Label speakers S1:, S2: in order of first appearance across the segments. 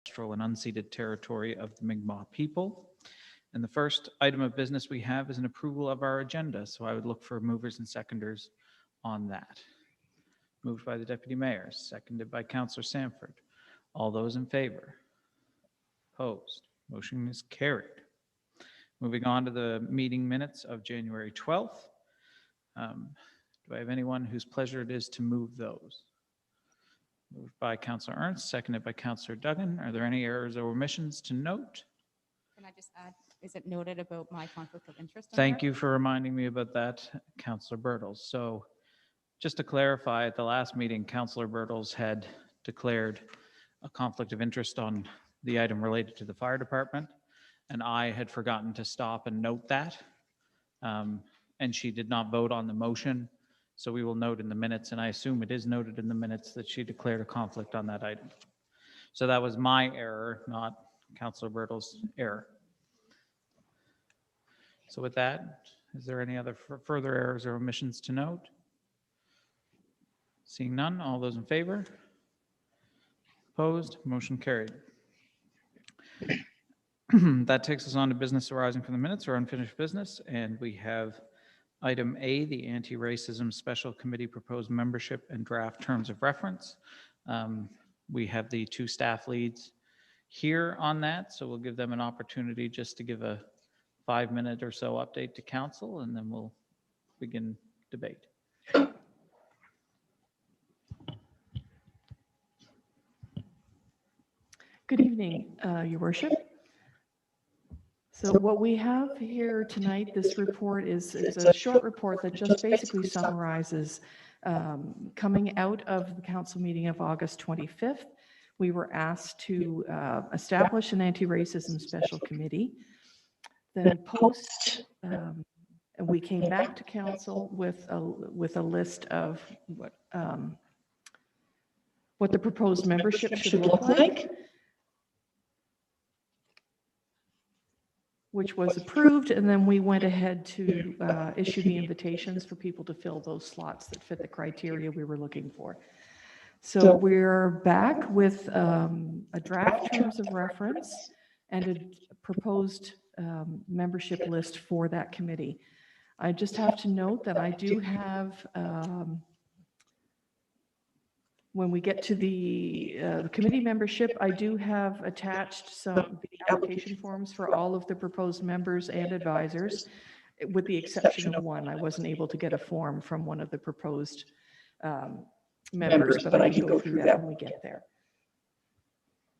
S1: ancestral and unceded territory of the Mi'kmaq people. And the first item of business we have is an approval of our agenda. So I would look for movers and seconders on that. Moved by the Deputy Mayor, seconded by Councillor Sanford. All those in favor? Opposed? Motion is carried. Moving on to the meeting minutes of January 12th. Do I have anyone whose pleasure it is to move those? Moved by Councillor Ernst, seconded by Councillor Duggan. Are there any errors or omissions to note?
S2: Can I just add, is it noted about my conflict of interest?
S1: Thank you for reminding me about that, Councillor Birtles. So just to clarify, at the last meeting, Councillor Birtles had declared a conflict of interest on the item related to the fire department, and I had forgotten to stop and note that. And she did not vote on the motion. So we will note in the minutes, and I assume it is noted in the minutes, that she declared a conflict on that item. So that was my error, not Councillor Birtles' error. So with that, is there any other further errors or omissions to note? Seeing none, all those in favor? Opposed? Motion carried. That takes us on to business arising from the minutes or unfinished business, and we have item A, the Anti-Racism Special Committee proposed membership and draft terms of reference. We have the two staff leads here on that, so we'll give them an opportunity just to give a 5-minute or so update to council, and then we'll begin debate.
S3: Good evening, Your Worship. So what we have here tonight, this report is a short report that just basically summarizes coming out of the council meeting of August 25th. We were asked to establish an anti-racism special committee. Then post, we came back to council with a list of what the proposed membership should look like, which was approved, and then we went ahead to issue the invitations for people to fill those slots that fit the criteria we were looking for. So we're back with a draft terms of reference and a proposed membership list for that committee. I just have to note that I do have, when we get to the committee membership, I do have attached some application forms for all of the proposed members and advisors, with the exception of one. I wasn't able to get a form from one of the proposed members, but I can go through that when we get there.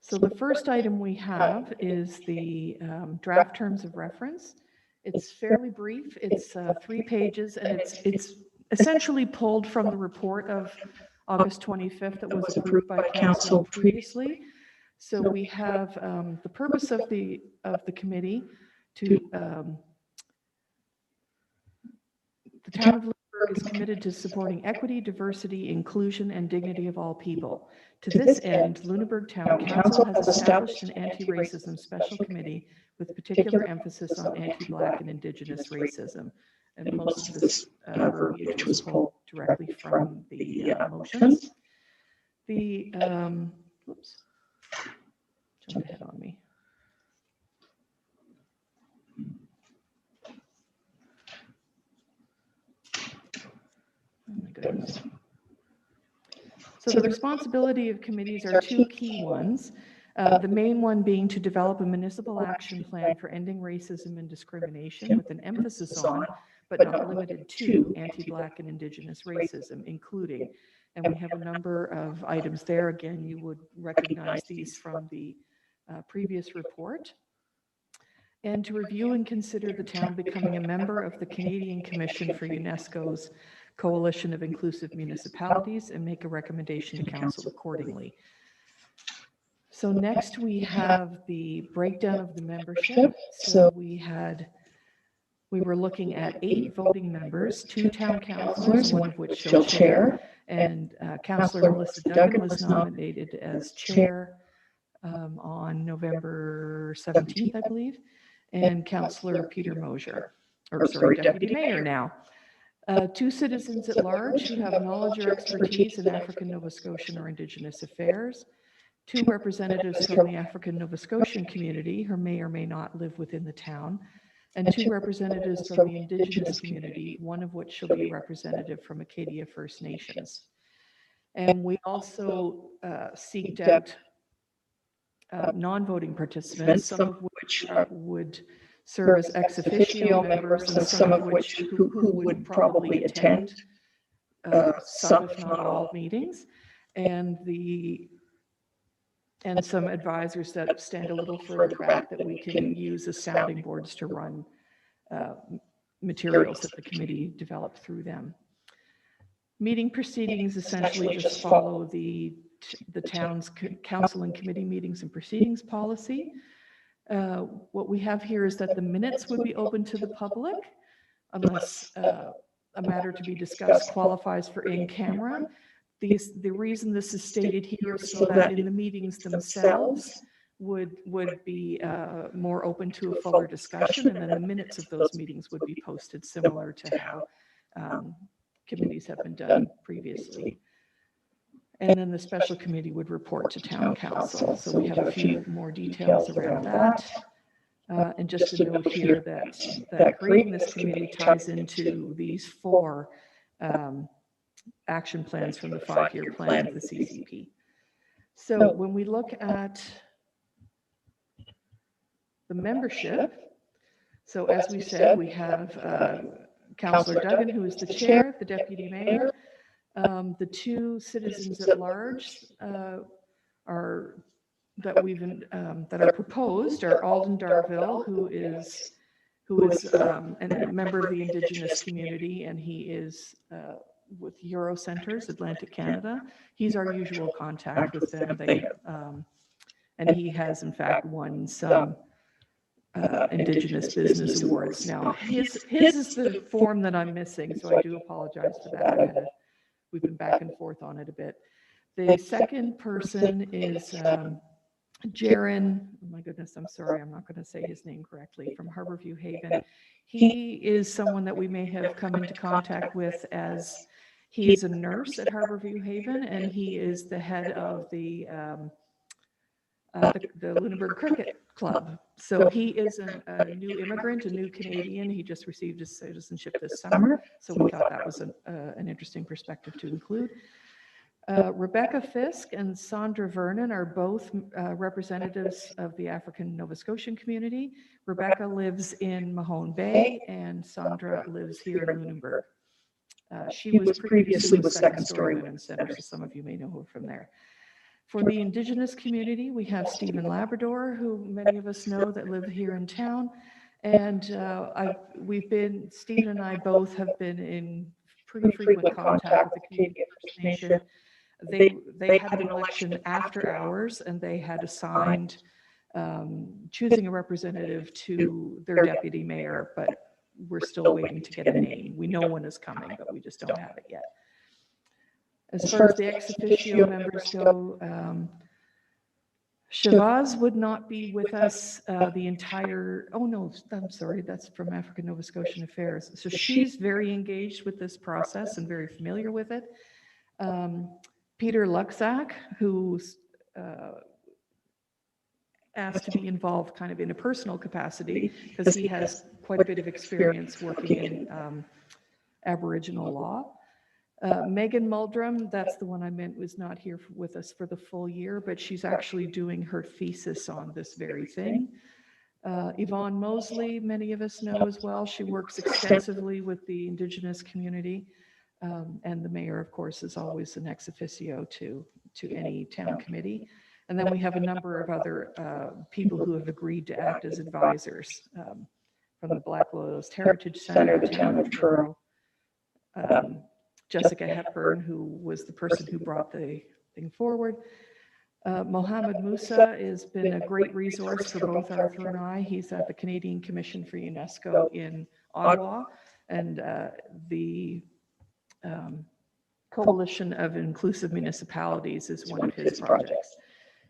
S3: So the first item we have is the draft terms of reference. It's fairly brief. It's 3 pages, and it's essentially pulled from the report of August 25th that was approved by council previously. So we have the purpose of the committee to the town of Lunenburg is committed to supporting equity, diversity, inclusion, and dignity of all people. To this end, Lunenburg Town Council has established an anti-racism special committee with particular emphasis on anti-Black and Indigenous racism. And most of this verbiage was pulled directly from the motions. The, oops, jumped ahead on me. Oh my goodness. So the responsibility of committees are 2 key ones. The main one being to develop a municipal action plan for ending racism and discrimination with an emphasis on, but not limited to, anti-Black and Indigenous racism, including, and we have a number of items there. Again, you would recognize these from the previous report. And to review and consider the town becoming a member of the Canadian Commission for UNESCO's Coalition of Inclusive Municipalities and make a recommendation to council accordingly. So next we have the breakdown of the membership. So we were looking at 8 voting members, 2 town councilors, one of which she'll chair, and Councillor Melissa Duggan was nominated as chair on November 17th, I believe, and Councillor Peter Mosier, or sorry, Deputy Mayor now. 2 citizens at large who have knowledge or expertise in African, Nova Scotian, or Indigenous affairs. 2 representatives from the African Nova Scotian community who may or may not live within the town, and 2 representatives from the Indigenous community, one of which shall be a representative from Acadia First Nations. And we also seeked out non-voting participants, some of which would serve as ex officio members, and some of which who would probably attend some, if not all, meetings, and some advisors that stand a little further back that we can use as sounding boards to run materials that the committee developed through them. Meeting proceedings essentially just follow the town's council and committee meetings and proceedings policy. What we have here is that the minutes would be open to the public unless a matter to be discussed qualifies for in-camera. The reason this is stated here is so that in the meetings themselves would be more open to a fuller discussion, and then the minutes of those meetings would be posted similar to how committees have been done previously. And then the special committee would report to town council. So we have a few more details around that. And just to note here that creating this committee ties into these 4 action plans from the 5-year plan of the CCP. So when we look at the membership, so as we said, we have Councillor Duggan, who is the chair, the deputy mayor. The 2 citizens at large that are proposed are Alden Darville, who is a member of the Indigenous community, and he is with Eurocenters Atlantic Canada. He's our usual contact with them. And he has in fact won some Indigenous Business Awards. Now, his is the form that I'm missing, so I do apologize for that. We've been back and forth on it a bit. The second person is Jaron, oh my goodness, I'm sorry, I'm not going to say his name correctly, from Harborview Haven. He is someone that we may have come into contact with, as he is a nurse at Harborview Haven, and he is the head of the Lunenburg Cricket Club. So he is a new immigrant, a new Canadian. He just received his citizenship this summer. So we thought that was an interesting perspective to include. Rebecca Fisk and Sandra Vernon are both representatives of the African Nova Scotian community. Rebecca lives in Mahone Bay and Sandra lives here in Lunenburg. She was previously with Second Story Women's Center, so some of you may know her from there. For the Indigenous community, we have Stephen Labrador, who many of us know that live here in town. And Stephen and I both have been in pretty frequent contact with the Canadian First Nation. They had an election after hours, and they had assigned choosing a representative to their deputy mayor, but we're still waiting to get a name. We know one is coming, but we just don't have it yet. As far as the ex officio members go, Shavaz would not be with us the entire, oh no, I'm sorry, that's from African Nova Scotian Affairs. So she's very engaged with this process and very familiar with it. Peter Luxak, who's asked to be involved kind of in a personal capacity, because he has quite a bit of experience working in Aboriginal law. Megan Muldrum, that's the one I meant, was not here with us for the full year, but she's actually doing her thesis on this very thing. Yvonne Mosley, many of us know as well. She works extensively with the Indigenous community. And the mayor, of course, is always an ex officio to any town committee. And then we have a number of other people who have agreed to act as advisors from the Black Loyalist Heritage Center, the town of Truro. Jessica Hepburn, who was the person who brought the thing forward. Mohammed Musa has been a great resource for both Arthur and I. He's at the Canadian Commission for UNESCO in Ottawa, and the Coalition of Inclusive Municipalities is one of his projects.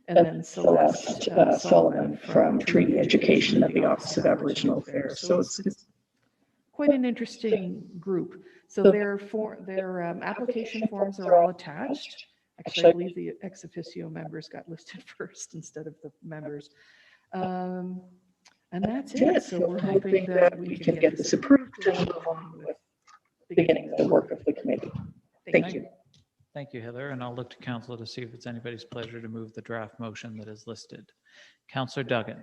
S3: And then Celeste Sullivan from Treaty Education at the Office of Aboriginal Affairs. So it's quite an interesting group. So their application forms are all attached. Actually, I believe the ex officio members got listed first instead of the members. And that's it. So we're hoping that we can get this approved and move on with beginning the work of the committee. Thank you.
S1: Thank you, Heather, and I'll look to council to see if it's anybody's pleasure to move the draft motion that is listed. Councillor Duggan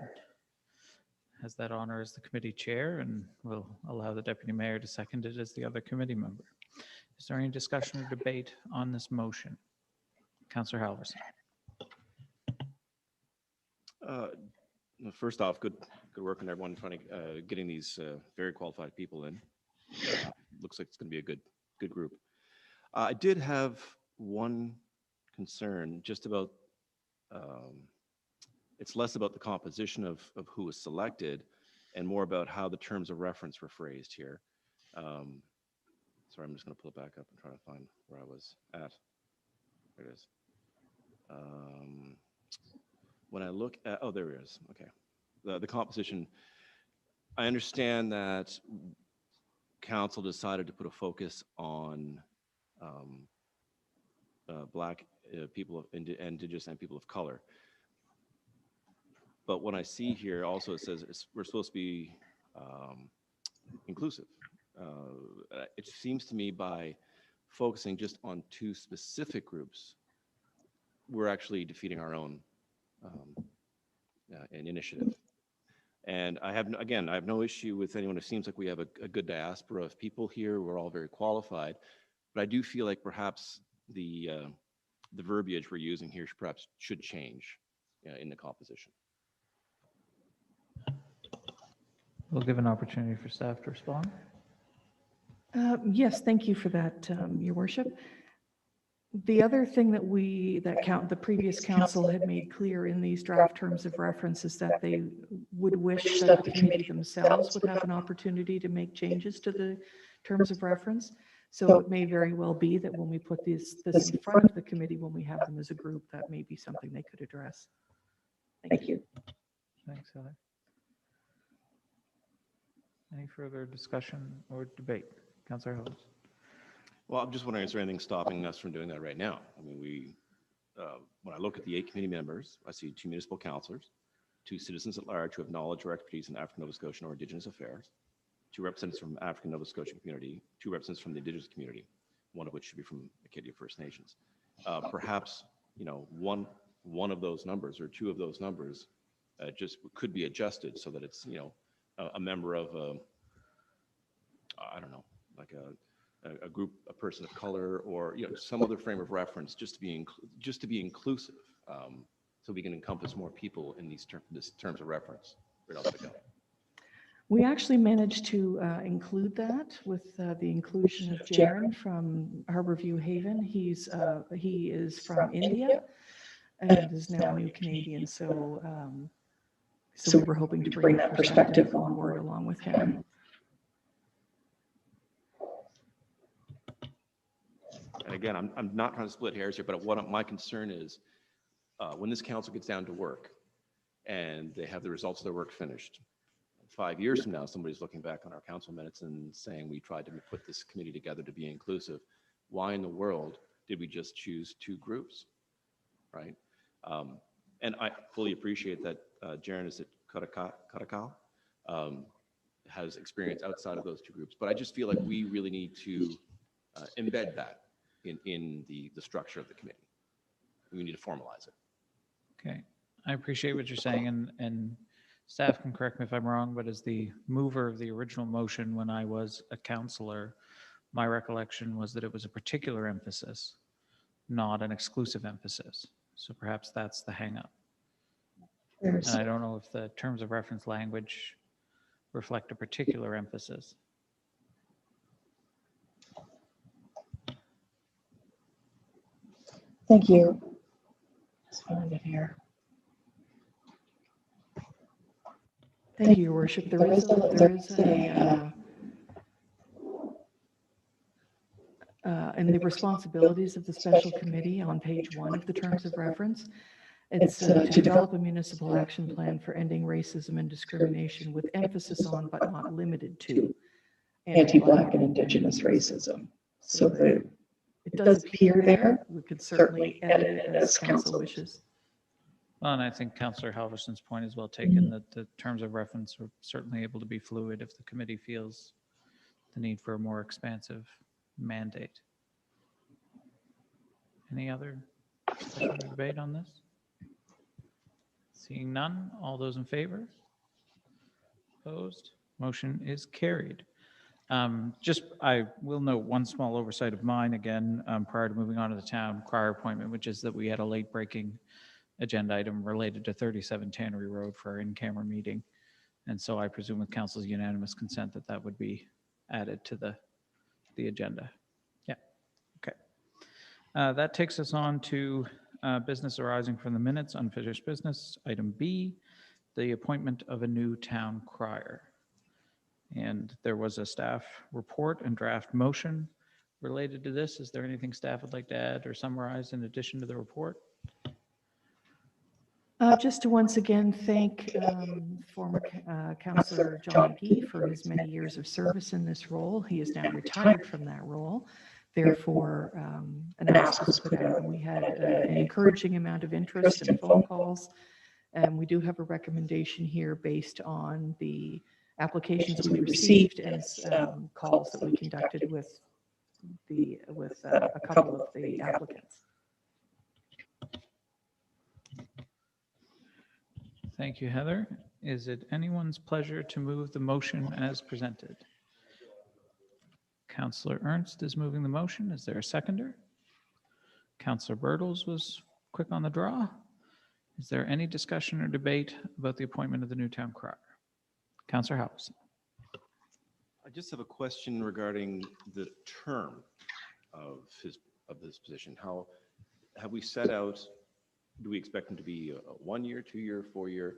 S1: has that honor as the committee chair, and will allow the deputy mayor to second it as the other committee member. Is there any discussion or debate on this motion? Councillor Halverson.
S4: First off, good work on everyone trying to getting these very qualified people in. Looks like it's going to be a good group. I did have one concern just about, it's less about the composition of who was selected and more about how the terms of reference were phrased here. Sorry, I'm just going to pull it back up and try to find where I was at. There it is. When I look at, oh, there it is. Okay. The composition, I understand that council decided to put a focus on Black people, Indigenous and people of color. But when I see here also it says we're supposed to be inclusive. It seems to me by focusing just on two specific groups, we're actually defeating our own an initiative. And I have no issue with anyone. It seems like we have a good diaspora of people here. We're all very qualified, but I do feel like perhaps the verbiage we're using here should change in the composition.
S1: We'll give an opportunity for staff to respond.
S3: Yes, thank you for that, Your Worship. The other thing that the previous council had made clear in these draft terms of reference is that they would wish that the committee themselves would have an opportunity to make changes to the terms of reference. So it may very well be that when we put this in front of the committee, when we have them as a group, that may be something they could address. Thank you.
S1: Thanks, Heather. Any further discussion or debate? Councillor Hills.
S4: Well, I'm just wondering, is there anything stopping us from doing that right now? I mean, when I look at the 8 committee members, I see 2 municipal councillors, 2 citizens at large who have knowledge or expertise in African Nova Scotian or Indigenous affairs, 2 representatives from African Nova Scotian community, 2 representatives from the Indigenous community, one of which should be from Acadia First Nations. Perhaps, one of those numbers or 2 of those numbers just could be adjusted so that it's, a member of, I don't know, like a group, a person of color, or some other frame of reference, just to be inclusive, so we can encompass more people in these terms of reference. Where else to go?
S3: We actually managed to include that with the inclusion of Jaron from Harborview Haven. He is from India and is now a new Canadian. So we were hoping to bring that perspective on board along with him.
S4: And again, I'm not trying to split hairs here, but my concern is when this council gets down to work and they have the results of their work finished, 5 years from now, somebody's looking back on our council minutes and saying we tried to put this committee together to be inclusive. Why in the world did we just choose 2 groups, right? And I fully appreciate that Jaron is at Katakau, has experience outside of those 2 groups, but I just feel like we really need to embed that in the structure of the committee. We need to formalize it.
S1: Okay, I appreciate what you're saying, and staff can correct me if I'm wrong, but as the mover of the original motion when I was a councillor, my recollection was that it was a particular emphasis, not an exclusive emphasis. So perhaps that's the hang-up. And I don't know if the terms of reference language reflect a particular emphasis.
S3: Thank you. Let's find it here. Thank you, Your Worship. There is in the responsibilities of the special committee on page 1 of the terms of reference, it's to develop a municipal action plan for ending racism and discrimination with emphasis on, but not limited to, anti-Black and Indigenous racism. So does appear there. We could certainly edit it as council wishes.
S1: Well, and I think Councillor Halverson's point is well taken, that the terms of reference are certainly able to be fluid if the committee feels the need for a more expansive mandate. Any other discussion or debate on this? Seeing none, all those in favor? Opposed? Motion is carried. I will note one small oversight of mine again, prior to moving on to the town crier appointment, which is that we had a late breaking agenda item related to 37 Tannery Road for our in-camera meeting. And so I presume with council's unanimous consent that that would be added to the agenda. Yeah, okay. That takes us on to business arising from the minutes, unfinished business. Item B, the appointment of a new town crier. And there was a staff report and draft motion related to this. Is there anything staff would like to add or summarize in addition to the report?
S3: Just to once again thank former Councillor John P. for his many years of service in this role. He is now retired from that role. Therefore, an ask was put out, and we had an encouraging amount of interest and phone calls. And we do have a recommendation here based on the applications we received and calls that we conducted with a couple of the applicants.
S1: Thank you, Heather. Is it anyone's pleasure to move the motion as presented? Councillor Ernst is moving the motion. Is there a seconder? Councillor Bertels was quick on the draw. Is there any discussion or debate about the appointment of the new town crier? Councillor Halverson.
S4: I just have a question regarding the term of this position. How have we set out? Do we expect him to be a 1 year, 2 year, 4 year?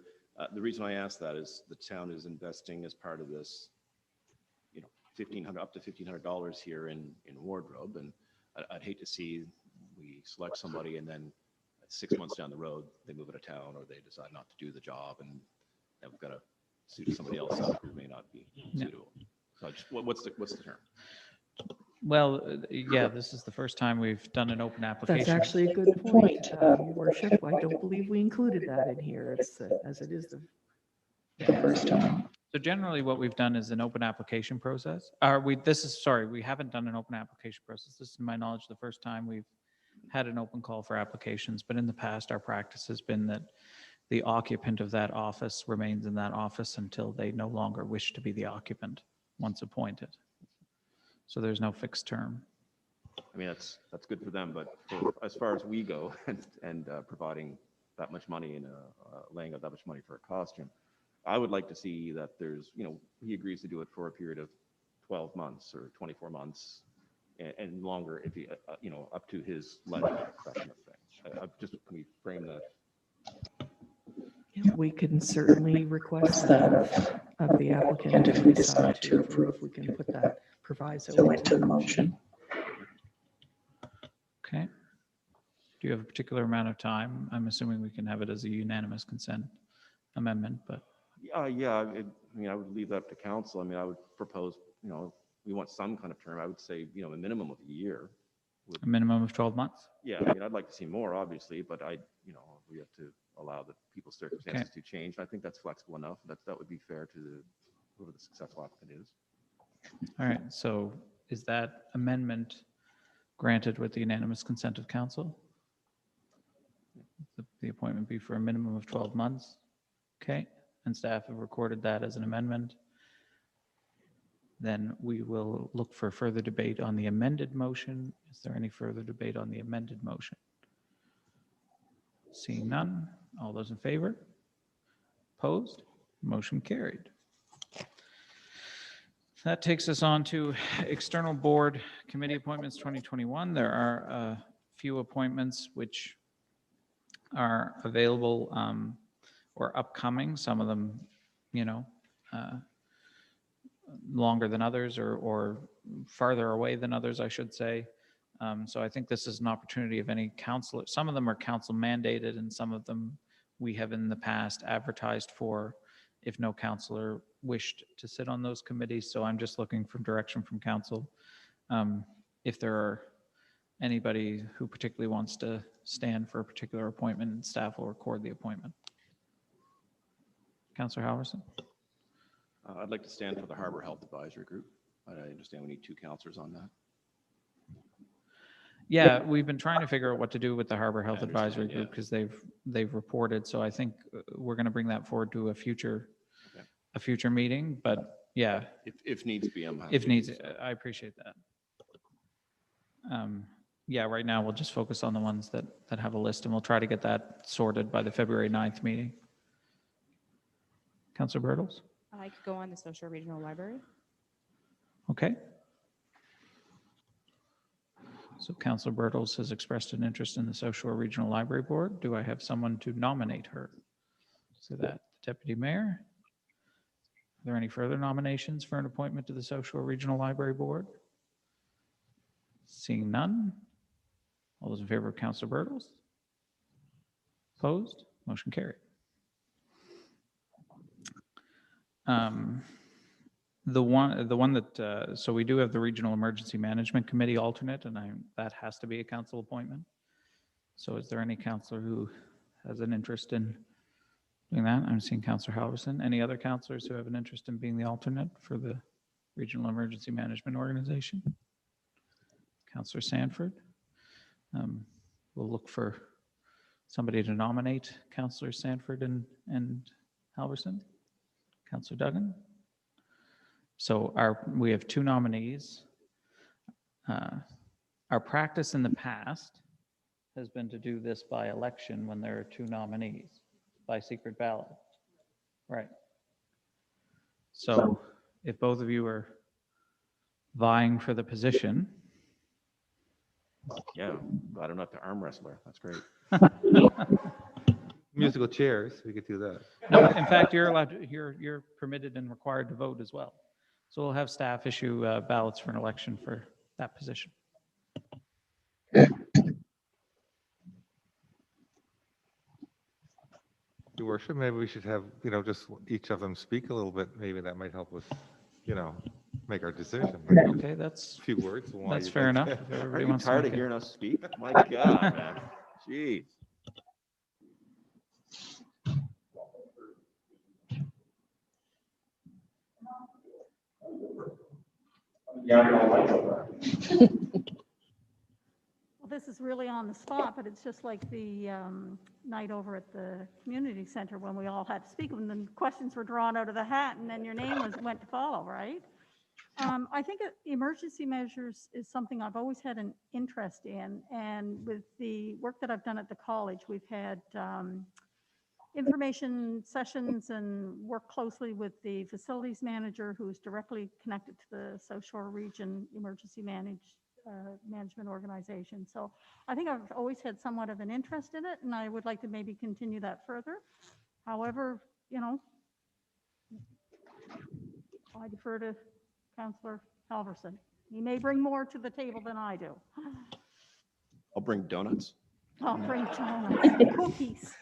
S4: The reason I ask that is the town is investing as part of this, up to $1,500 here in wardrobe, and I'd hate to see we select somebody and then 6 months down the road they move out of town or they decide not to do the job, and then we've got to suit somebody else up who may not be suitable. So what's the term?
S1: Well, yeah, this is the first time we've done an open application.
S3: That's actually a good point, Your Worship. I don't believe we included that in here. It's as it is the first time.
S1: So generally what we've done is an open application process. We haven't done an open application process. This is, to my knowledge, the first time we've had an open call for applications, but in the past, our practice has been that the occupant of that office remains in that office until they no longer wish to be the occupant once appointed. So there's no fixed term.
S4: I mean, that's good for them, but as far as we go and providing that much money and laying out that much money for a costume, I would like to see that there's, he agrees to do it for a period of 12 months or 24 months and longer if he, up to his leisure, that kind of thing. Can we frame that?
S3: We can certainly request that of the applicant if we decide to approve. We can put that proviso into the motion.
S1: Okay. Do you have a particular amount of time? I'm assuming we can have it as a unanimous consent amendment, but.
S4: I would leave that up to council. I mean, I would propose, we want some kind of term. I would say, a minimum of a year.
S1: A minimum of 12 months?
S4: Yeah, I mean, I'd like to see more, obviously, but we have to allow the people's circumstances to change. I think that's flexible enough. That would be fair to whoever the successful applicant is.
S1: All right, so is that amendment granted with the unanimous consent of council? The appointment be for a minimum of 12 months? Okay, and staff have recorded that as an amendment. Then we will look for further debate on the amended motion. Is there any further debate on the amended motion? Seeing none, all those in favor? Opposed? Motion carried. That takes us on to external board committee appointments 2021. There are a few appointments which are available or upcoming. Some of them, longer than others or farther away than others, I should say. So I think this is an opportunity of any council. Some of them are council mandated and some of them we have in the past advertised for if no councillor wished to sit on those committees. So I'm just looking for direction from council. If there are anybody who particularly wants to stand for a particular appointment, and staff will record the appointment. Councillor Halverson?
S4: I'd like to stand for the Harbor Health Advisory Group. I understand we need 2 councillors on that.
S1: Yeah, we've been trying to figure out what to do with the Harbor Health
S4: understand,
S1: Advisory Group
S4: yeah.
S1: because they've reported. So I think we're going to bring that forward to a future meeting. But yeah,
S4: If needs be, I'm happy.
S1: if
S4: to
S1: needs,
S4: do so.
S1: I appreciate that. Yeah, right now we'll just focus on the ones that have a list, and we'll try to get that sorted by the February 9th meeting. Councillor Bertels?
S2: I could go on the Social Regional Library.
S1: Okay. So Councillor Bertels has expressed an interest in the Social Regional Library Board. Do I have someone to nominate her? So that, Deputy Mayor? Are there any further nominations for an appointment to the Social Regional Library Board? Seeing none. All those in favor of Councillor Bertels? Opposed? Motion carried. The one that, so we do have the Regional Emergency Management Committee alternate, and that has to be a council appointment. So is there any councillor who has an interest in doing that? I'm seeing Councillor Halverson. Any other councillors who have an interest in being the alternate for the Regional Emergency Management Organization? Councillor Sanford. We'll look for somebody to nominate Councillor Sanford and Halverson. Councillor Duggan. So we have 2 nominees. Our practice in the past has been to do this by election when there are 2 nominees, by secret ballot. Right. So if both of you are vying for the position.
S4: Yeah, glad I'm not the arm wrestler. That's great.
S5: Musical chairs, we could do that.
S1: No, in fact, you're allowed, you're permitted and required to vote as well. So we'll have staff issue ballots for an election for that position.
S5: Your worship, maybe we should have, just each of them speak a little bit. Maybe that might help us, make our decision.
S1: Okay, that's
S5: A few words. why
S1: that's
S5: you
S1: fair
S5: think-
S1: enough. If everybody
S4: Are you
S1: wants to
S4: tired
S1: make
S4: of
S1: it.
S4: hearing us speak? My God, man. Jeez.
S6: Well, this is really on the spot, but it's just like the night over at the community center when we all had to speak, and then questions were drawn out of the hat, and then your name went to follow, right? I think emergency measures is something I've always had an interest in, and with the work that I've done at the college, we've had information sessions and work closely with the facilities manager who's directly connected to the South Shore Region Emergency Management Organization. So I think I've always had somewhat of an interest in it, and I would like to maybe continue that further. However, I defer to Councillor Halverson. He may bring more to the table than I do.
S4: I'll bring donuts.
S6: I'll bring donuts, cookies.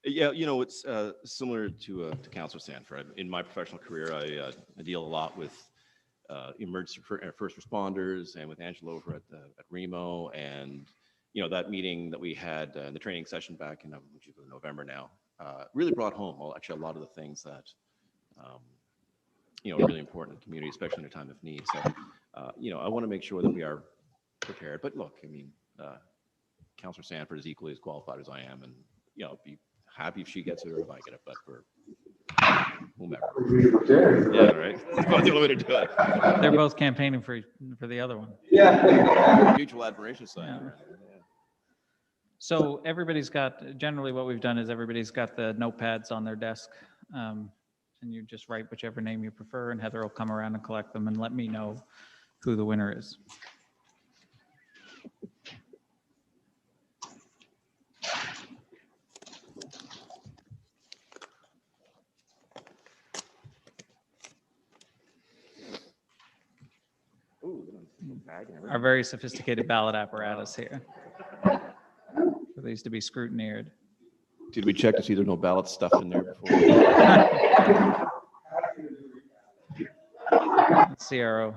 S4: Yeah, it's similar to Councillor Sanford. In my professional career, I deal a lot with emergency first responders and with Angela over at Remo, and that meeting that we had in the training session back in November now really brought home actually a lot of the things that are really important in the community, especially in a time of need. So I want to make sure that we are prepared. But look, I mean, Councillor Sanford is equally as qualified as I am, and I'd be happy if she gets it or if I get it, but for whomever. Yeah, right. That's about the only way to do it.
S1: They're both campaigning for the other one.
S4: Yeah. Mutual admiration sign.
S1: Yeah. So everybody's got, generally what we've done is everybody's got the notepads on their desk, and you just write whichever name you prefer, and Heather will come around and collect them and let me know who the winner is. Our very sophisticated ballot apparatus here. For these to be scrutinized.
S4: Did we check to see there's no ballot stuff in there before?
S1: CRO.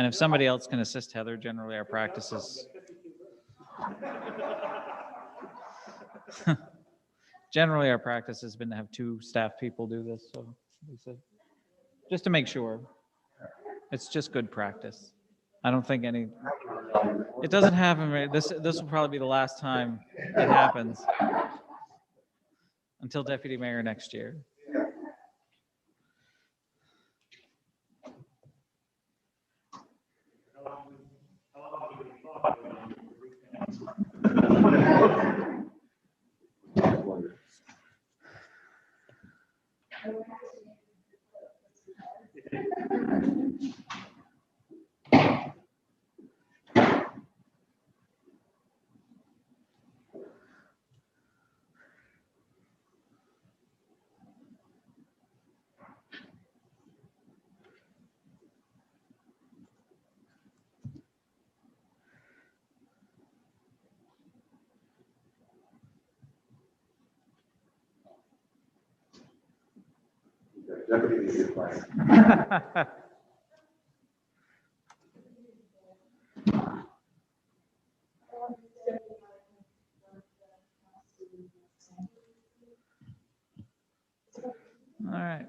S1: And if somebody else can assist Heather, generally our practice is generally our practice has been to have 2 staff people do this, so Lisa, just to make sure. It's just good practice. I don't think it doesn't happen. This will probably be the last time it happens until deputy mayor next year. All right.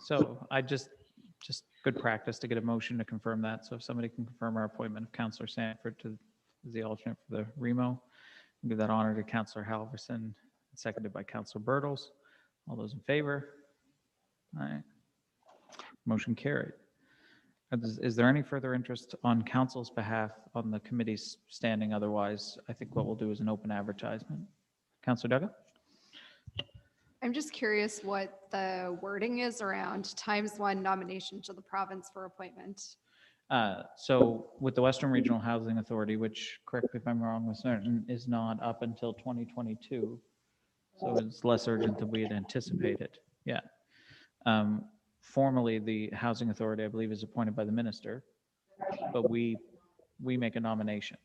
S1: So I just good practice to get a motion to confirm that. So if somebody can confirm our appointment of Councillor Sanford to as the alternate for the Remo, give that honor to Councillor Halverson, seconded by Councillor Bertels. All those in favor? All right. Motion carried. Is there any further interest on council's behalf on the committee's standing? Otherwise, I think what we'll do is an open advertisement. Councillor Duggan?
S7: I'm just curious what the wording is around ×1 nomination to the province for appointment.
S1: So with the Western Regional Housing Authority, which, correct me if I'm wrong, was certain, is not up until 2022. So it's less urgent than we had anticipated. Yeah. Formally, the Housing Authority, I believe, is appointed by the minister, but we make a nomination.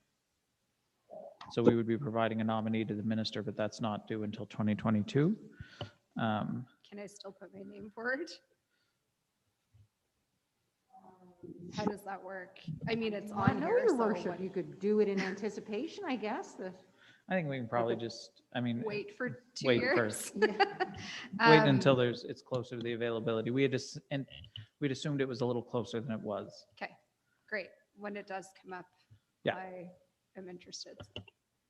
S1: So we would be providing a nominee to the minister, but that's not due until 2022.
S7: Can I still put my name forward? How does that work? I mean, it's
S8: I
S7: on
S8: know,
S7: here,
S8: your
S7: so
S8: worship,
S7: what-
S8: you could do it in anticipation, I guess, that.
S1: I think we can probably just, I mean,
S7: wait for 2
S1: wait
S7: years.
S1: first. Wait
S7: Um,
S1: until it's closer to the availability. And we'd assumed it was a little closer than it was.
S7: Okay, great. When it does come up,
S1: Yeah.
S7: I am interested.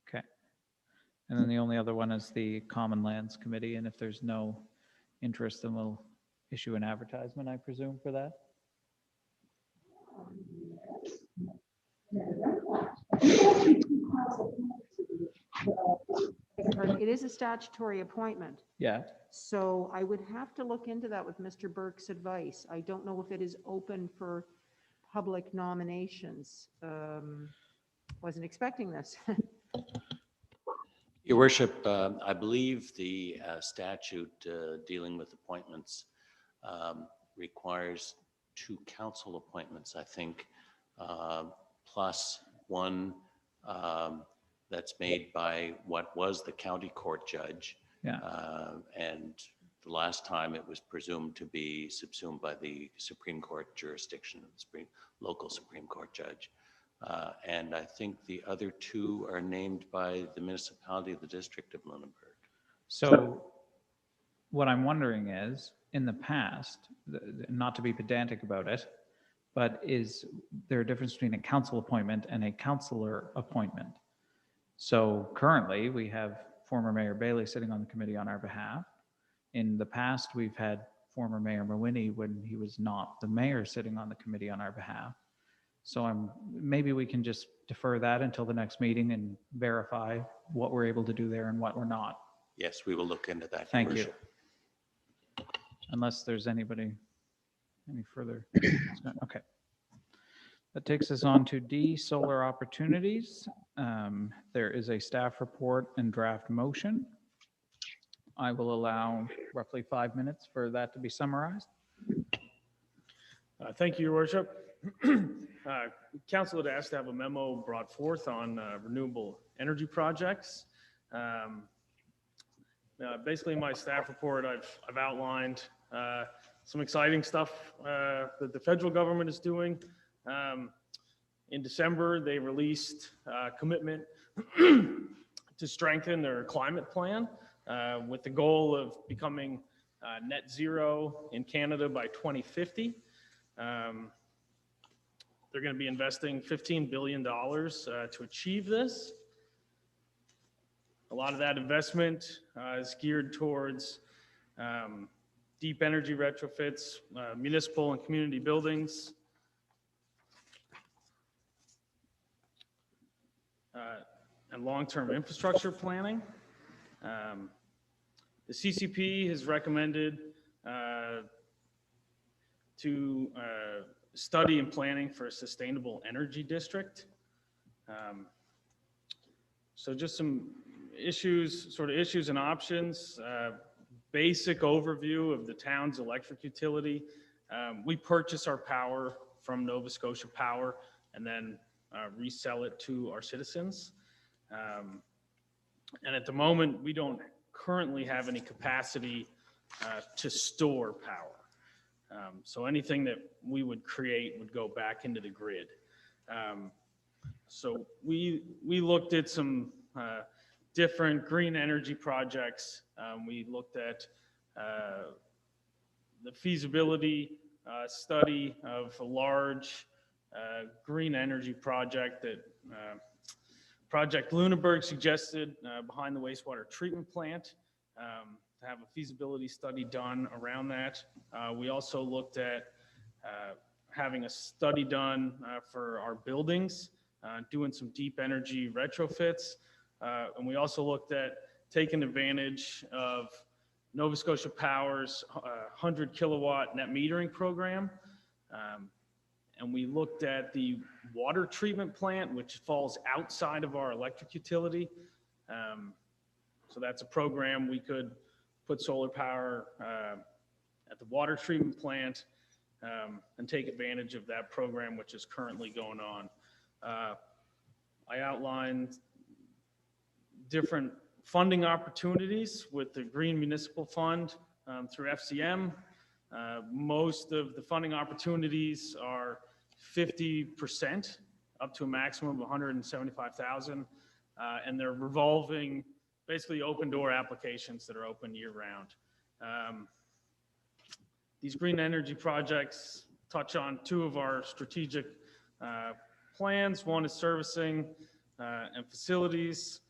S1: Okay. And then the only other one is the Common Lands Committee, and if there's no interest, then we'll issue an advertisement, I presume, for that.
S8: It is a statutory appointment,
S1: Yeah.
S8: so I would have to look into that with Mr. Burke's advice. I don't know if it is open for public nominations. Wasn't expecting this.
S9: Your worship, I believe the statute dealing with appointments requires 2 council appointments, I think, plus one that's made by what was the county court judge.
S1: Yeah.
S9: And the last time it was presumed to be subsumed by the Supreme Court jurisdiction, the local Supreme Court judge. And I think the other 2 are named by the municipality of the District of Lunenburg.
S1: So what I'm wondering is, in the past, not to be pedantic about it, but is there a difference between a council appointment and a councillor appointment? So currently, we have former Mayor Bailey sitting on the committee on our behalf. In the past, we've had former Mayor Mawhinney when he was not the mayor sitting on the committee on our behalf. So maybe we can just defer that until the next meeting and verify what we're able to do there and what we're not.
S9: Yes, we will look into that. Your
S1: Thank you.
S9: worship.
S1: Unless there's any further. Okay. That takes us on to D, solar opportunities. There is a staff report and draft motion. I will allow roughly 5 minutes for that to be summarized.
S10: Thank you, Your Worship. Council had asked to have a memo brought forth on renewable energy projects. Basically, in my staff report, I've outlined some exciting stuff that the federal government is doing. In December, they released a commitment to strengthen their climate plan with the goal of becoming net zero in Canada by 2050. They're going to be investing $15 billion to achieve this. A lot of that investment is geared towards deep energy retrofits, municipal and community buildings, and long-term infrastructure planning. The CCP has recommended to study and planning for a sustainable energy district. So just some issues and options. Basic overview of the town's electric utility. We purchase our power from Nova Scotia Power and then resell it to our citizens. And at the moment, we don't currently have any capacity to store power. So anything that we would create would go back into the grid. So we looked at some different green energy projects. We looked at the feasibility study of a large green energy project that Project Lunenburg suggested behind the wastewater treatment plant, to have a feasibility study done around that. We also looked at having a study done for our buildings, doing some deep energy retrofits. And we also looked at taking advantage of Nova Scotia Power's 100 kilowatt net metering program. And we looked at the water treatment plant, which falls outside of our electric utility. So that's a program we could put solar power at the water treatment plant and take advantage of that program, which is currently going on. I outlined different funding opportunities with the Green Municipal Fund through FCM. Most of the funding opportunities are 50% up to a maximum of 175,000, and they're revolving, basically open door applications that are open year round. These green energy projects touch on two of our strategic plans. One is servicing and facilities,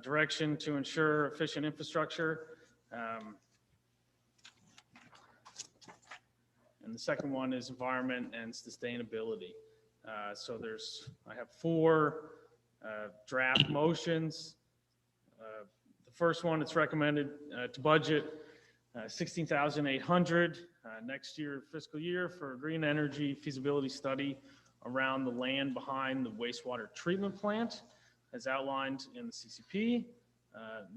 S10: direction to ensure efficient infrastructure. And the second one is environment and sustainability. So I have four draft motions. The first one, it's recommended to budget $16,800 next year, fiscal year, for a green energy feasibility study around the land behind the wastewater treatment plant, as outlined in the CCP.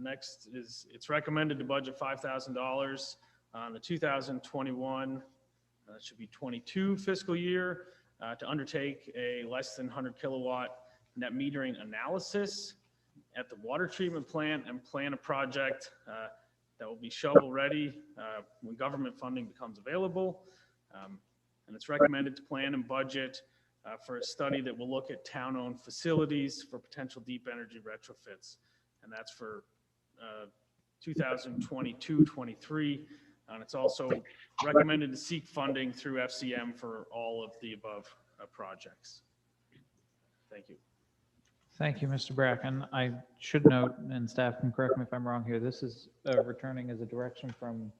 S10: Next is, it's recommended to budget $5,000 on the 2021, should be 22 fiscal year, to undertake a less than 100 kilowatt net metering analysis at the water treatment plant and plan a project that will be shovel ready when government funding becomes available. And it's recommended to plan and budget for a study that will look at town-owned facilities for potential deep energy retrofits. And that's for 2022-23. And it's also recommended to seek funding through FCM for all of the above projects. Thank you.
S1: Thank you, Mr. Bracken. I should note, and staff can correct me if I'm wrong here, this is returning as a direction from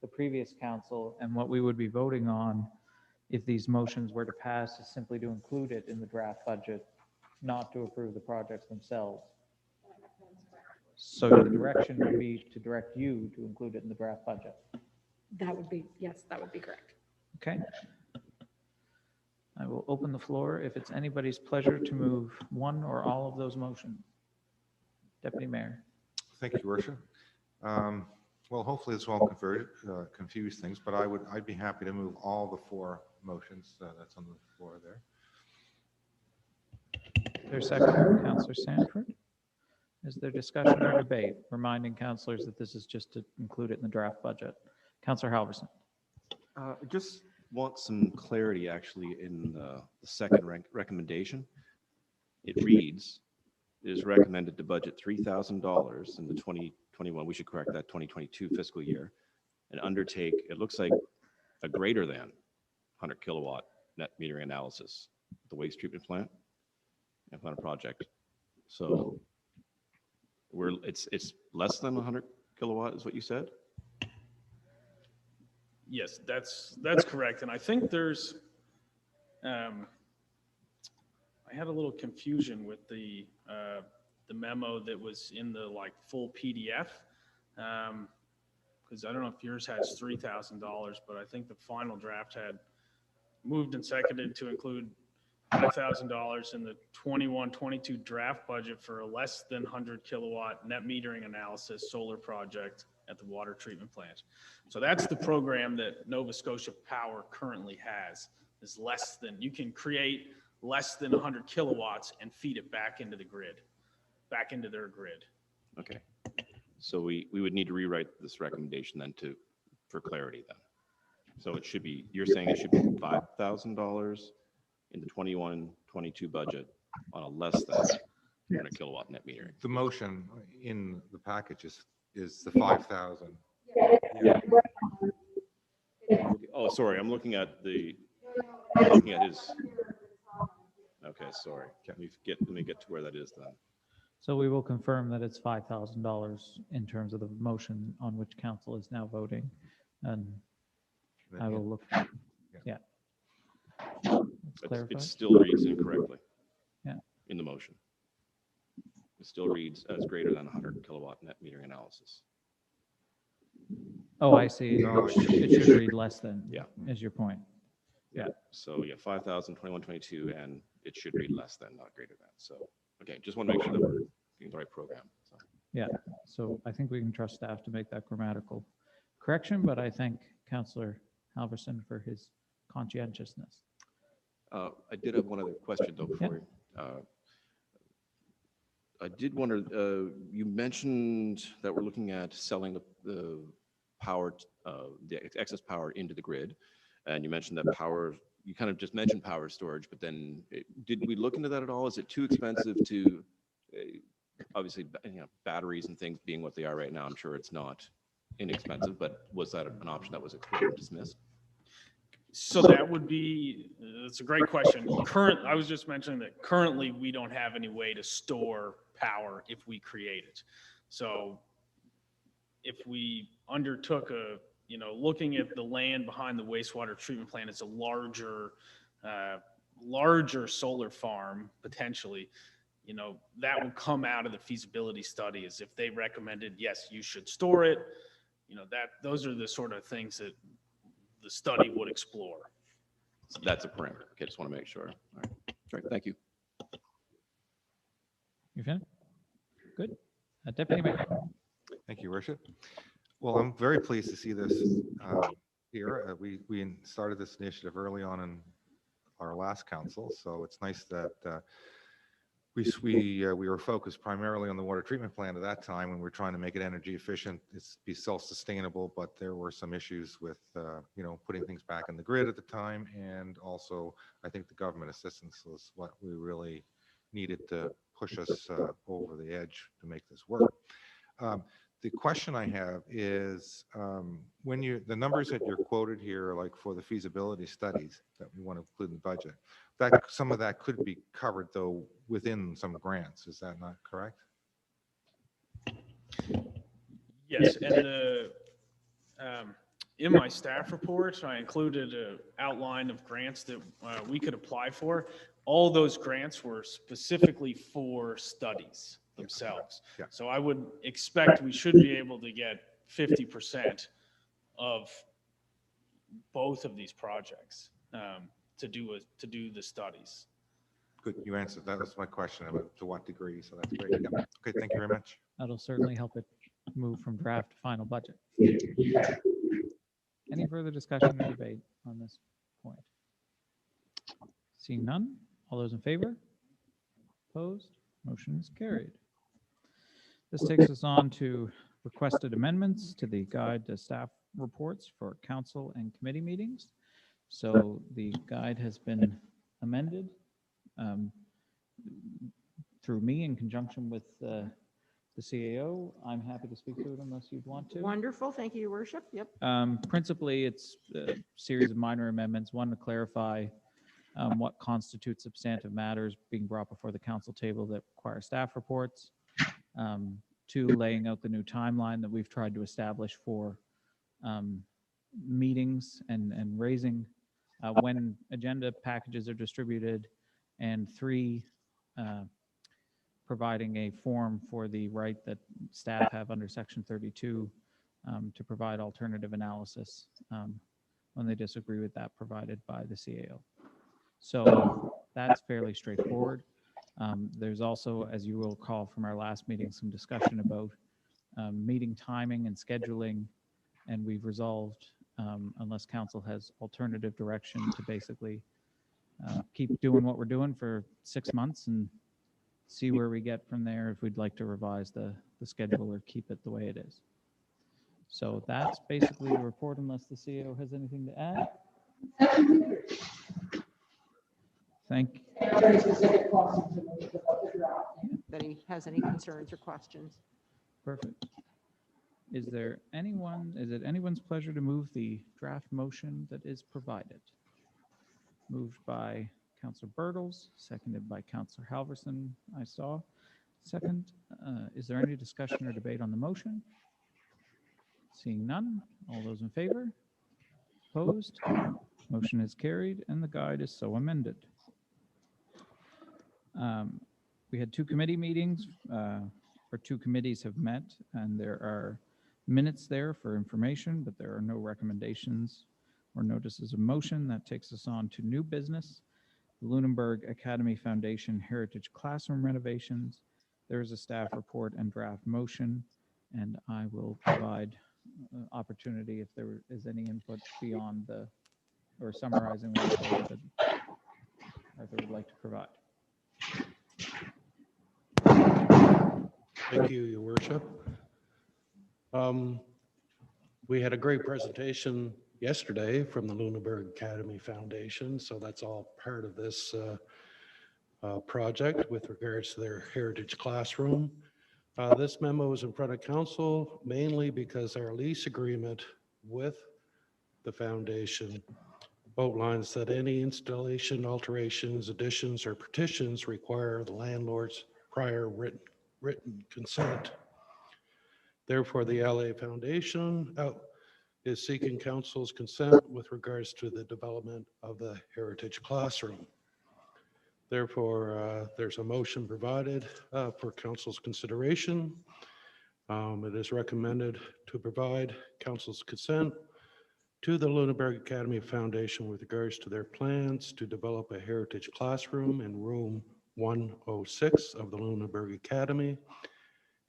S1: the previous council, and what we would be voting on if these motions were to pass is simply to include it in the draft budget, not to approve the projects themselves. So the direction would be to direct you to include it in the draft budget.
S11: That would be, yes, that would be correct.
S1: Okay. I will open the floor if it's anybody's pleasure to move one or all of those motions. Deputy Mayor.
S5: Thank you, Worship. Well, hopefully this won't confuse things, but I'd be happy to move all the four motions that's on the floor there.
S1: There's a second, Councillor Sanford. Is there discussion or debate? Reminding councillors that this is just to include it in the draft budget. Councillor Halverson.
S4: Just want some clarity actually in the second recommendation. It reads, it is recommended to budget $3,000 in the 2021, we should correct that, 2022 fiscal year, and undertake, it looks like a greater than 100 kilowatt net metering analysis at the waste treatment plant and plan a project. So it's less than 100 kilowatt is what you said?
S10: Yes, that's correct. And I think there's, I had a little confusion with the memo that was in the like full PDF. Because I don't know if yours has $3,000, but I think the final draft had moved and seconded to include $5,000 in the 21-22 draft budget for a less than 100 kilowatt net metering analysis solar project at the water treatment plant. So that's the program that Nova Scotia Power currently has, is less than, you can create less than 100 kilowatts and feed it back into the grid, back into their grid.
S4: Okay. So we would need to rewrite this recommendation then for clarity then. So it should be, you're saying it should be $5,000 in the 21-22 budget on a less than 100 kilowatt net metering.
S5: The motion in the package is the 5,000.
S4: Oh, sorry, I'm looking at his, okay, sorry. Let me get to where that is then.
S1: So we will confirm that it's $5,000 in terms of the motion on which council is now voting. And I will look, yeah. Let's clarify.
S4: It still reads incorrectly.
S1: Yeah.
S4: In the motion. It still reads as greater than 100 kilowatt net metering analysis.
S1: Oh, I see. It should read less than.
S4: Yeah.
S1: Is your point. Yeah.
S4: So yeah, 5,000, 21-22, and it should read less than, not greater than. So, okay, just want to make sure that we're doing the right program. So.
S1: Yeah. So I think we can trust staff to make that grammatical correction, but I thank Councillor Halverson for his conscientiousness.
S4: I did have one other question though before. I did wonder, you mentioned that we're looking at selling the power, the excess power into the grid. And you mentioned that power, you kind of just mentioned power storage, but then did we look into that at all? Is it too expensive to, obviously, batteries and things being what they are right now, I'm sure it's not inexpensive, but was that an option that was dismissed?
S10: So that would be, that's a great question. I was just mentioning that currently we don't have any way to store power if we create it. So if we undertook looking at the land behind the wastewater treatment plant, it's a larger solar farm potentially, that would come out of the feasibility study as if they recommended, yes, you should store it. Those are the sort of things that the study would explore.
S4: So that's a parameter. Okay, just want to make sure. All right, thank you.
S1: You finished? Good. Deputy Mayor.
S5: Thank you, Worship. Well, I'm very pleased to see this here. We started this initiative early on in our last council, so it's nice that we were focused primarily on the water treatment plant at that time when we were trying to make it energy efficient, be self-sustainable, but there were some issues with putting things back in the grid at the time, and also I think the government assistance was what we really needed to push us over the edge to make this work. The question I have is when the numbers that you're quoted here, like for the feasibility studies that we want to include in the budget, that some of that could be covered though within some grants. Is that not correct?
S10: Yes, and in my staff report, I included an outline of grants that we could apply for. All those grants were specifically for studies themselves.
S5: Yeah.
S10: So I would expect we should be able to get 50% of both of these projects to do the studies.
S5: Good, you answered. That was my question about to what degree, so that's great. Yeah. Okay, thank you very much.
S1: That'll certainly help it move from draft to final budget. Any further discussion or debate on this point? Seeing none, all those in favor? Opposed? Motion is carried. This takes us on to requested amendments to the guide to staff reports for council and committee meetings. So the guide has been amended through me in conjunction with the CAO. I'm happy to speak to it unless you'd want to.
S8: Wonderful, thank you, Your Worship. Yep.
S1: Principally, it's a series of minor amendments. One, to clarify what constitutes substantive matters being brought before the council table that require staff reports. Two, laying out the new timeline that we've tried to establish for meetings and raising when agenda packages are distributed. And three, providing a form for the right that staff have under Section 32 to provide alternative analysis when they disagree with that provided by the CAO. So that's fairly straightforward. There's also, as you will recall from our last meeting, some discussion about meeting timing and scheduling, and we've resolved, unless council has alternative direction, to basically keep doing what we're doing for 6 months and see where we get from there, if we'd like to revise the schedule or keep it the way it is. So that's basically the report, unless the CEO has anything to add. Thank you.
S8: That he has any concerns or questions.
S1: Perfect. Is it anyone's pleasure to move the draft motion that is provided? Moved by Councillor Bertels, seconded by Councillor Halverson, I saw. Second, is there any discussion or debate on the motion? Seeing none, all those in favor? Opposed? Motion is carried and the guide is so amended. We had 2 committee meetings, or 2 committees have met, and there are minutes there for information, but there are no recommendations or notices of motion. That takes us on to new business. The Lunenburg Academy Foundation Heritage Classroom renovations. There is a staff report and draft motion, and I will provide opportunity if there is any input beyond or summarizing what Arthur would like to provide.
S12: Thank you, Your Worship. We had a great presentation yesterday from the Lunenburg Academy Foundation, so that's all part of this project with regards to their heritage classroom. This memo is in front of council mainly because our lease agreement with the foundation outlines that any installation, alterations, additions, or petitions require the landlord's prior written consent. Therefore, the LA Foundation is seeking council's consent with regards to the development of the heritage classroom. Therefore, there's a motion provided for council's consideration. It is recommended to provide council's consent to the Lunenburg Academy Foundation with regards to their plans to develop a heritage classroom in room 106 of the Lunenburg Academy,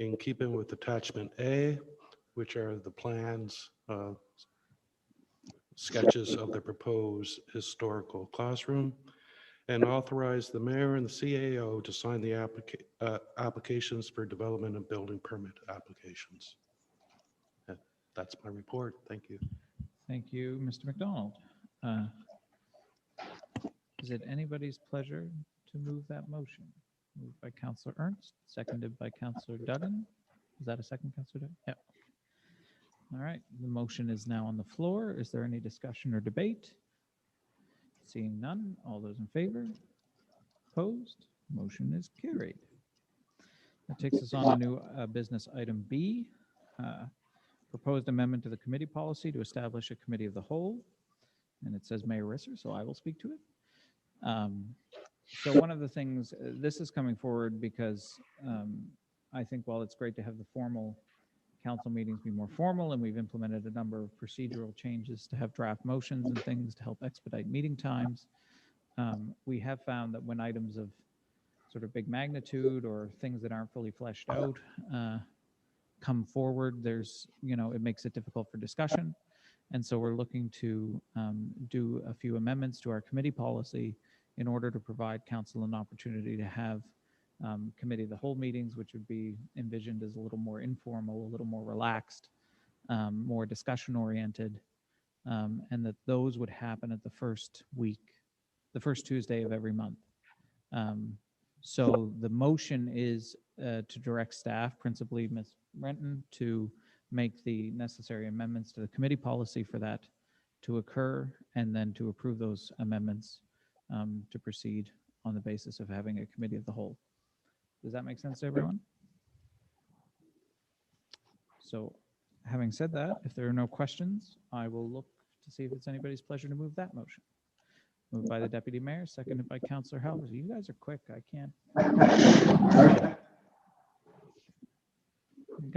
S12: in keeping with attachment A, which are the plans, sketches of the proposed historical classroom, and authorize the mayor and the CAO to sign the applications for development and building permit applications. That's my report. Thank you.
S1: Thank you, Mr. McDonald. Is it anybody's pleasure to move that motion? Moved by Councillor Ernst, seconded by Councillor Duggan. Is that a second, Councillor Duggan? Yeah. All right, the motion is now on the floor. Is there any discussion or debate? Seeing none, all those in favor? Opposed? Motion is carried. That takes us on to new business item B. Proposed amendment to the committee policy to establish a committee of the whole. And it says Mayor Risser, so I will speak to it. So one of the things, this is coming forward because I think while it's great to have the formal council meetings be more formal, and we've implemented a number of procedural changes to have draft motions and things to help expedite meeting times, we have found that when items of sort of big magnitude or things that aren't fully fleshed out come forward, it makes it difficult for discussion. And so we're looking to do a few amendments to our committee policy in order to provide council an opportunity to have committee of the whole meetings, which would be envisioned as a little more informal, a little more relaxed, more discussion oriented, and that those would happen at the first Tuesday of every month. So the motion is to direct staff, principally Ms. Renton, to make the necessary amendments to the committee policy for that to occur, and then to approve those amendments to proceed on the basis of having a committee of the whole. Does that make sense to everyone? So having said that, if there are no questions, I will look to see if it's anybody's pleasure to move that motion. Moved by the Deputy Mayor, seconded by Councillor Halverson. You guys are quick. I can't.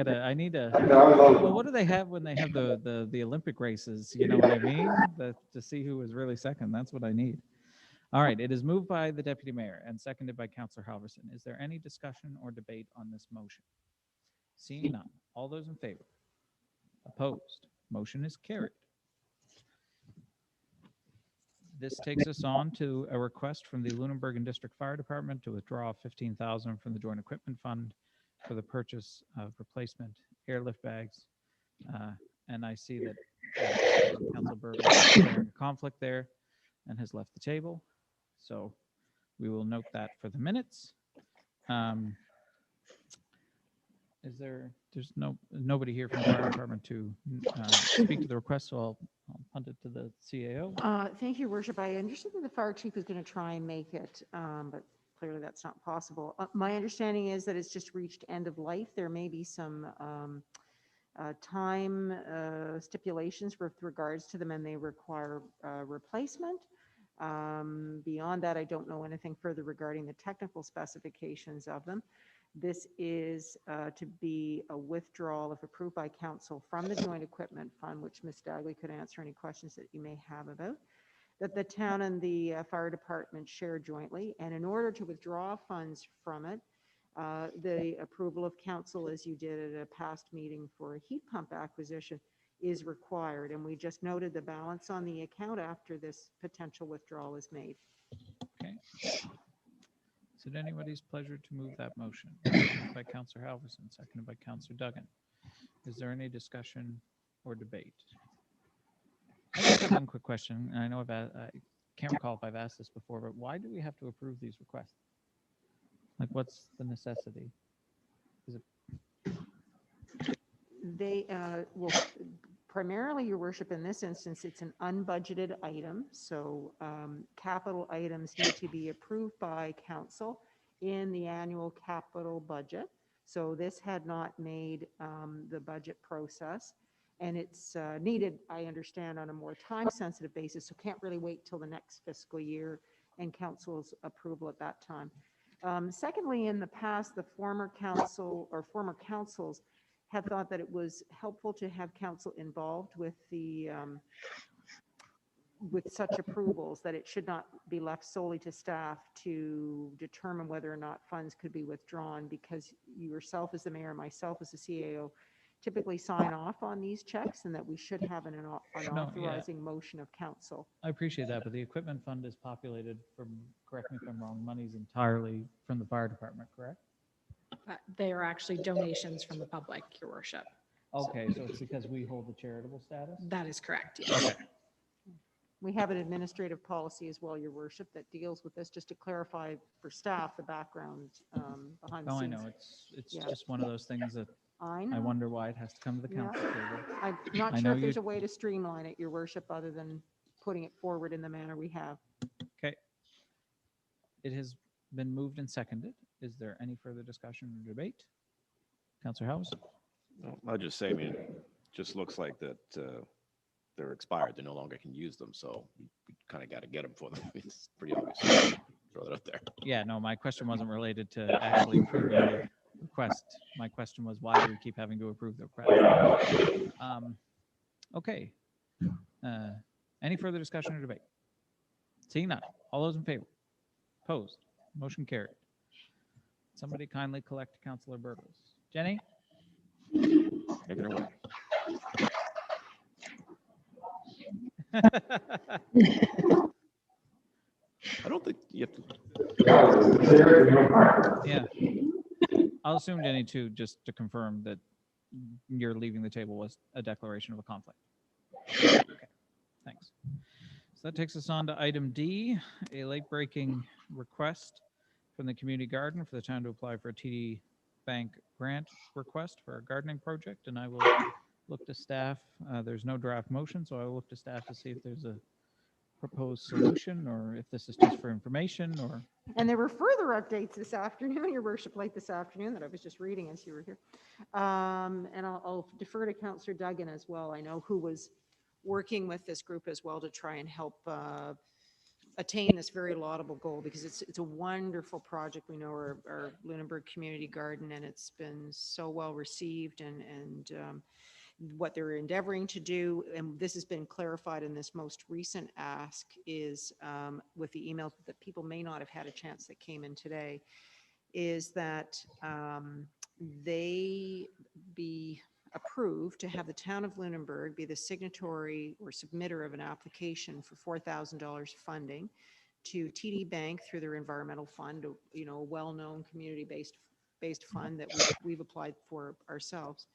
S1: I need a. Well, what do they have when they have the Olympic races? You know what I mean? To see who was really second. That's what I need. All right. It is moved by the Deputy Mayor and seconded by Councillor Halverson. Is there any discussion or debate on this motion? Seeing none. All those in favor? Opposed? Motion is carried. This takes us on to a request from the Lunenburg and District Fire Department to withdraw $15,000 from the Joint Equipment Fund for the purchase of replacement airlift bags. And I see that Councilor Berger is declaring a conflict there and has left the table. So we will note that for the minutes. There's nobody here from the fire department to speak to the request, so I'll punt it to the CAO.
S8: Thank you, Worship. I understood that the fire chief was going to try and make it, but clearly that's not possible. My understanding is that it's just reached end of life. There may be some time stipulations with regards to them, and they require replacement. Beyond that, I don't know anything further regarding the technical specifications of them. This is to be a withdrawal, if approved by council, from the Joint Equipment Fund, which Ms. Dagley could answer any questions that you may have about, that the town and the fire department share jointly. And in order to withdraw funds from it, the approval of council, as you did at a past meeting for a heat pump acquisition, is required. And we just noted the balance on the account after this potential withdrawal is made.
S1: Okay. Is it anybody's pleasure to move that motion? Moved by Councillor Halverson, seconded by Councillor Duggan. Is there any discussion or debate? I just have one quick question, and I know I can't recall if I've asked this before, but why do we have to approve these requests? Like, what's the necessity? Is it?
S8: They will primarily, Your Worship, in this instance, it's an unbudgeted item. So capital items need to be approved by council in the annual capital budget. So this had not made the budget process. And it's needed, I understand, on a more time-sensitive basis, so can't really wait till the next fiscal year and council's approval at that time. Secondly, in the past, the former council or former councils have thought that it was helpful to have council involved with the with such approvals, that it should not be left solely to staff to determine whether or not funds could be withdrawn, because you yourself as the mayor and myself as the CAO typically sign off on these checks, and that we should have an authorizing motion of council.
S1: I appreciate that, but the equipment fund is populated from, correct me if I'm wrong, money's entirely from the fire department, correct?
S11: They are actually donations from the public, Your Worship.
S1: Okay, so it's because we hold the charitable status?
S11: That is correct, yes.
S1: Okay.
S8: We have an administrative policy as well, Your Worship, that deals with this, just to clarify for staff the background behind the
S1: Oh, I
S8: scenes.
S1: know, it's just one of those things that
S8: I know.
S1: I wonder why it has to come to the
S8: Yeah.
S1: council table.
S8: I'm
S1: I
S8: not
S1: know
S8: sure if
S1: you-
S8: there's a way to streamline it, Your Worship, other than putting it forward in the manner we have.
S1: Okay. It has been moved and seconded. Is there any further discussion or debate? Councillor House?
S4: Well, I'll just say, I mean, it just looks like that they're expired. They no longer can use them. So we kind of got to get them for them. It's pretty obvious. Throw that out there.
S1: Yeah, no, my question wasn't related to actually approving the request. My question was, why do we keep having to approve the request? Okay. Any further discussion or debate? Seeing none. All those in favor? Opposed? Motion carried. Somebody kindly collect Councillor Burgos. Jenny?
S4: Take it away. I don't think you have to.
S1: Yeah. I'll assume, Jenny, too, just to confirm that you're leaving the table was a declaration of a conflict. Okay, thanks. So that takes us on to item D, a late-breaking request from the community garden for the town to apply for a TD Bank grant request for a gardening project, and I will look to staff. There's no draft motion, so I will look to staff to see if there's a proposed solution or if this is just for information or.
S8: And there were further updates this afternoon, Your Worship, late this afternoon, that I was just reading as you were here. And I'll defer to Councillor Duggan as well. I know who was working with this group as well to try and help attain this very laudable goal, because it's a wonderful project. We know our Lunenburg Community Garden, and it's been so well received, and what they're endeavoring to do, and this has been clarified in this most recent ask, is with the email that people may not have had a chance that came in today, is that they be approved to have the town of Lunenburg be the signatory or submitter of an application for $4,000 funding to TD Bank through their environmental fund, you know, a well-known community-based fund that we've applied for ourselves.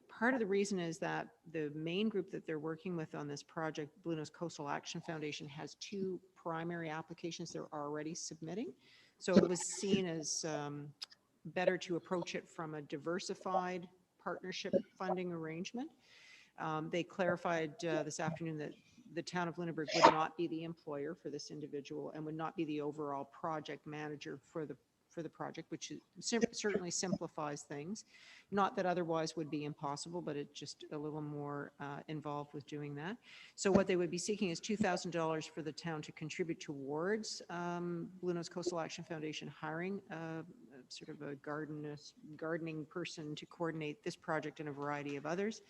S8: Part of the reason is that the main group that they're working with on this project, Blue Nose Coastal Action Foundation, has two primary applications they're already submitting. So it was seen as better to approach it from a diversified partnership funding arrangement. They clarified this afternoon that the town of Lunenburg would not be the employer for this individual and would not be the overall project manager for the project, which certainly simplifies things. Not that otherwise would be impossible, but it's just a little more involved with doing that. So what they would be seeking is $2,000 for the town to contribute towards Blue Nose Coastal Action Foundation hiring sort of a gardening person to coordinate this project and a variety of others,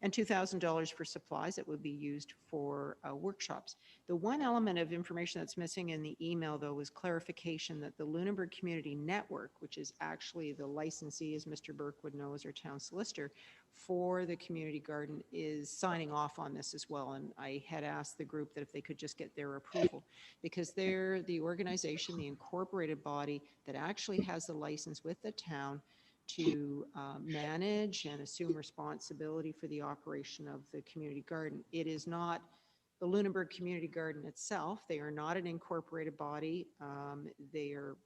S8: and $2,000 for supplies that would be used for workshops. The one element of information that's missing in the email, though, was clarification that the Lunenburg Community Network, which is actually the licensee, as Mr. Burke would know as our town solicitor, for the community garden, is signing off on this as well. And I had asked the group that if they could just get their approval, because they're the organization, the incorporated body that actually has the license with the town to manage and assume responsibility for the operation of the community garden. It is not the Lunenburg Community Garden itself. They are not an incorporated body. They are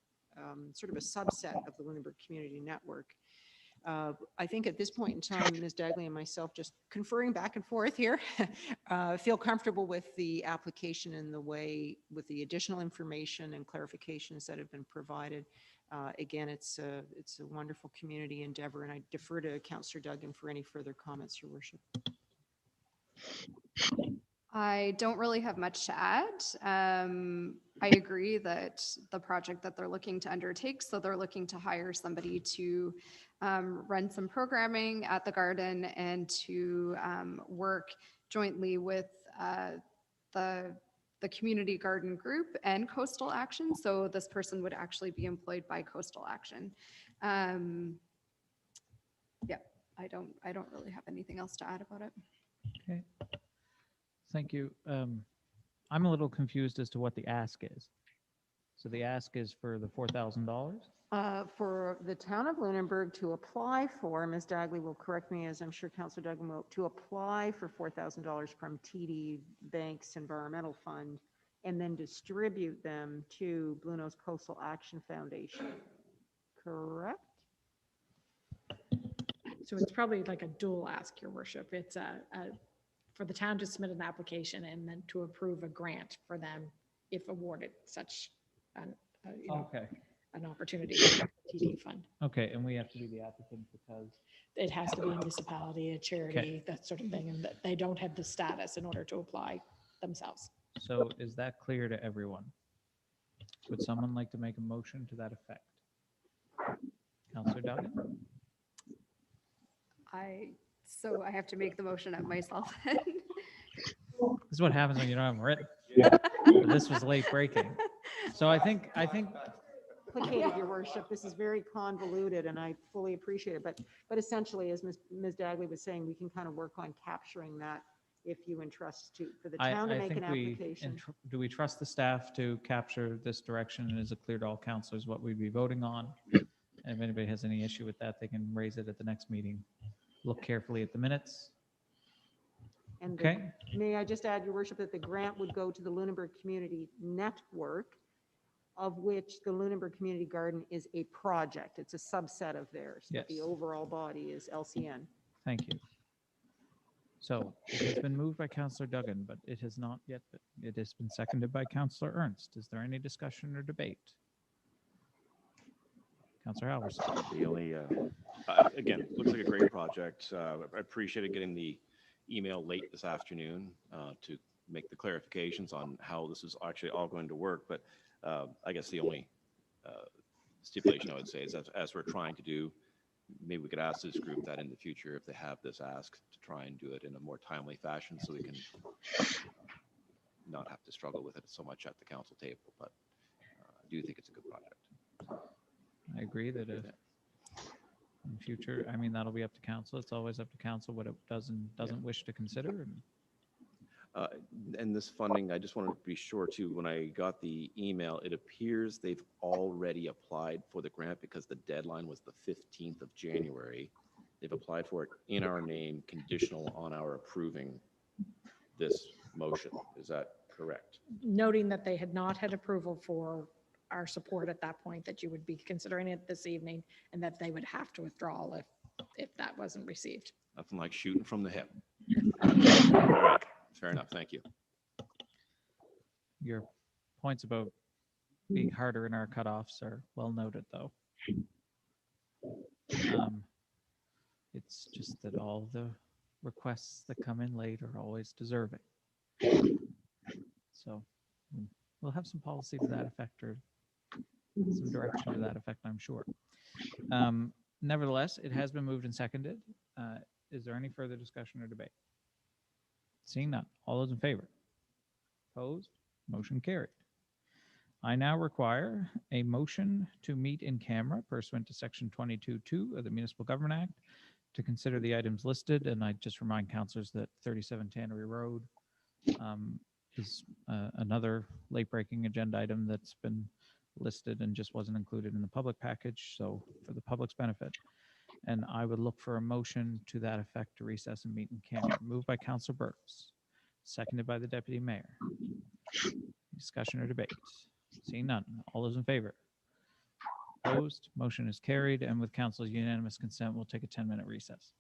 S8: sort of a subset of the Lunenburg Community Network. I think at this point in time, Ms. Dagley and myself, just conferring back and forth here, feel comfortable with the application and the way, with the additional information and clarifications that have been provided. Again, it's a wonderful community endeavor, and I defer to Councillor Duggan for any further comments, Your Worship.
S7: I don't really have much to add. I agree that the project that they're looking to undertake, so they're looking to hire somebody to run some programming at the garden and to work jointly with the community garden group and Coastal Action. So this person would actually be employed by Coastal Action. Yeah, I don't really have anything else to add about it.
S1: Okay. Thank you. I'm a little confused as to what the ask is. So the ask is for the $4,000?
S8: For the town of Lunenburg to apply for, Ms. Dagley will correct me, as I'm sure Councillor Duggan will, to apply for $4,000 from TD Bank's Environmental Fund and then distribute them to Blue Nose Coastal Action Foundation. Correct?
S11: So it's probably like a dual ask, Your Worship. It's for the town to submit an application and then to approve a grant for them if awarded such an,
S1: Okay.
S11: an opportunity for the TD fund.
S1: Okay, and we have to be the applicant because?
S11: It has to be a municipality, a charity, that sort of thing, and that they don't have the status in order to apply themselves.
S1: So is that clear to everyone? Would someone like to make a motion to that effect? Councillor Duggan?
S7: So I have to make the motion up myself.
S1: This is what happens when you don't have them written. This was late breaking. So I think
S8: Complicated, Your Worship. This is very convoluted, and I fully appreciate it. But essentially, as Ms. Dagley was saying, we can kind of work on capturing that if you entrust for the town to make an application.
S1: Do we trust the staff to capture this direction, and is it clear to all councillors what we'd be voting on? And if anybody has any issue with that, they can raise it at the next meeting. look carefully at the minutes.
S8: And the-
S1: Okay,
S8: may I just add, Your Worship, that the grant would go to the Lunenburg Community Network, of which the Lunenburg Community Garden is a project. It's a subset of theirs. But the
S1: Yes.
S8: overall body is LCN.
S1: thank you. So it has been moved by Councillor Duggan, but it has not yet, it has been seconded by Councillor Ernst. Is there any discussion or debate? Councillor Halverson.
S4: The only, again, looks like a great project. I appreciated getting the email late this afternoon to make the clarifications on how this is actually all going to work. But I guess the only stipulation I would say is that as we're trying to do, maybe we could ask this group that in the future, if they have this ask, to try and do it in a more timely fashion so we can not have to struggle with it so much at the council table. But I do think it's a good project.
S1: I agree that if in future, I mean, that'll be up to council. It's always up to council what it doesn't wish to consider.
S4: And this funding, I just wanted to be sure too, when I got the email, it appears they've already applied for the grant because the deadline was the 15th of January. They've applied for it in our name, conditional on our approving this motion. Is that correct?
S11: Noting that they had not had approval for our support at that point, that you would be considering it this evening, and that they would have to withdraw if that wasn't received.
S4: Nothing like shooting from the hip. All right. Fair enough. Thank you.
S1: Your points about being harder in our cutoffs are well noted, though. It's just that all the requests that come in late are always deserving. So we'll have some policy to that effect, or some direction to that effect, I'm sure. Nevertheless, it has been moved and seconded. Is there any further discussion or debate? Seeing none. All those in favor? Opposed? Motion carried. I now require a motion to meet in camera pursuant to Section 22(2) of the Municipal Government Act to consider the items listed. And I just remind councillors that 37 Tannery Road is another late-breaking agenda item that's been listed and just wasn't included in the public package. So for the public's benefit. And I would look for a motion to that effect to recess and meet in camera. Moved by Councillor Burks, seconded by the Deputy Mayor. Discussion or debate? Seeing none. All those in favor? Opposed? Motion is carried, and with council's unanimous consent, we'll take a 10-minute recess.